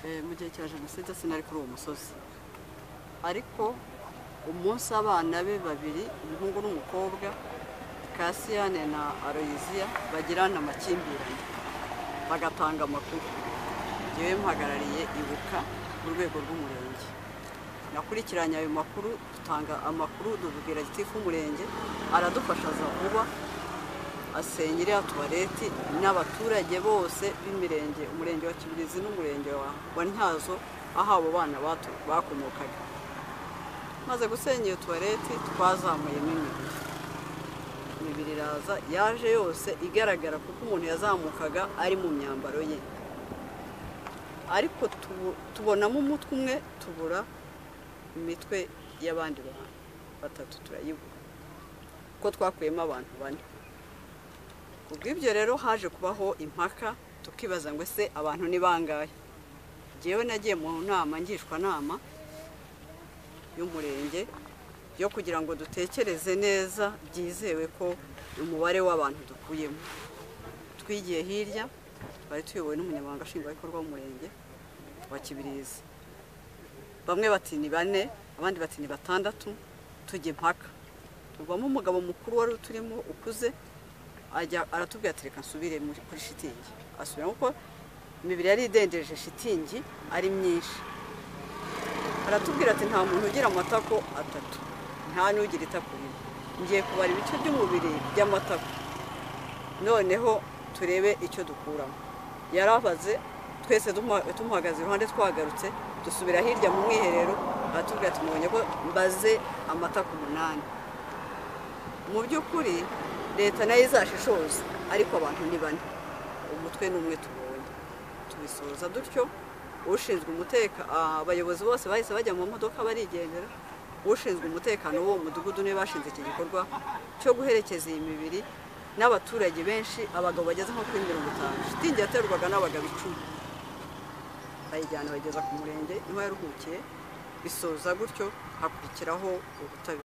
mu gihe cya jenoside sinari kuri uwo musozi, ariko umunsi abana be babiri umuhungu n'umukobwa Kasiyane na Aloysia bagirana amakimbirane bagatanga amakuru, yewe mpagarariye Ibuka mu rwego rw'umurenge. Nakurikiranye ayo makuru, dutanga amakuru, dubwira gitifu umurenge aradufasha za vuba asenya iriya tuwareti n'abaturage bose b'imirenge, umurenge wa Kibirizi n'umurenge wa Ntyazo aho abo bana bakomokaga. Maze gusenya iyo tuwareti twazamuyemo imibiri iraza, yaje yose igaragara kuko umuntu yazamukaga ari mu myambaro ye, ariko tubonamo umutwe umwe tubura imitwe y'abandi bantu batatu turayibura ko twakuyemo abantu bane. Kubw'ibyo rero haje kubaho impaka, tukibaza ngo ese abantu ni bangahe. Jewe nagiye mu nama ngishwanama y'umurenge yo kugira ngo dutekereze neza byizewe ko umubare w'abantu dukuyemo. Twigiye hirya, twari tuyobowe n'umunyamabanga nshingwabikorwa w'umurenge wa Kibirizi. Bamwe bati ni 4, abandi bati ni 6, tujye impaka. Tuvamo umugabo mukuru wari turimo ukuze aratubwira ati reka nsubire kuri shitingi. Asubira kuko imibiri yari idendeje shitingi ari myinshi. Aratubwira ati nta muntu ugira amatako 3, nta n'ugira itako 1. Ngiye kubara ibice by'umubiri by'amatako, noneho turebe icyo dukuramo. Yarabaze twese tumuhagaze iruhande, twagarutse dusubira hirya mu mwiherero, aratubwira ati mubonye ko mbaze amatako 8. Mu by'ukuri leta nayo izashishoza, ariko abantu ni 4, umutwe n'umwe tubonye. Tubisoza dutyo, ushinzwe umutekano, abayobozi bose bahise bajya mu modoka barigendera. Ushinzwe umutekano w'uwo mudugudu niwe bashinze iki gikorwa cyo guherekeza iyi mibiri n'abaturage benshi, abagabo bageze nko kuri 50. Shitingi yaterwaga n'abagabo 10, bayijyana bageza ku murenge niho yaruhukiye. Bisoza gutyo, hakurikiraho ubutabera.